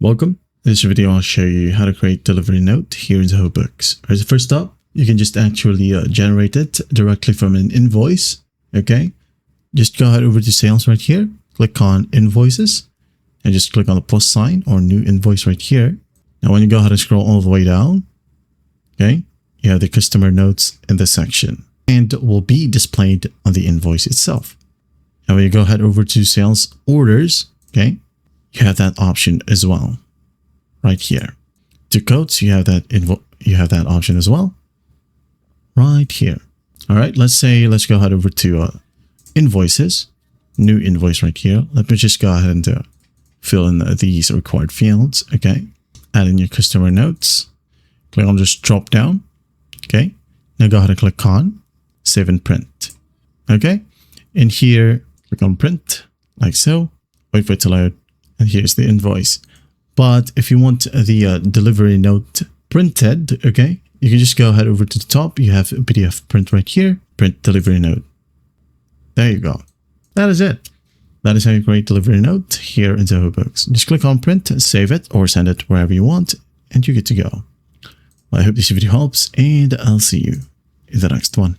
Welcome. In this video, I'll show you how to create delivery note here in Zoho Books. Alright, so first up, you can just actually generate it directly from an invoice. Okay, just go ahead over to sales right here, click on invoices, and just click on the plus sign or new invoice right here. Now, when you go ahead and scroll all the way down, okay, you have the customer notes in this section and will be displayed on the invoice itself. Now, when you go ahead over to sales orders, okay, you have that option as well right here. To quotes, you have that option as well right here. All right, let's go ahead over to invoices, new invoice right here. Let me just go ahead and fill in these required fields. Okay, add in your customer notes, click on just drop down. Okay, now go ahead and click on save and print. Okay, and here click on print like so, wait for it to load. And here's the invoice. But if you want the delivery note printed, okay, you can just go ahead over to the top. You have a PDF print right here, print delivery note. There you go. That is it. That is how you create delivery note here in Zoho Books. Just click on print, save it, or send it wherever you want, and you're good to go. Well, I hope this video helps, and I'll see you in the next one.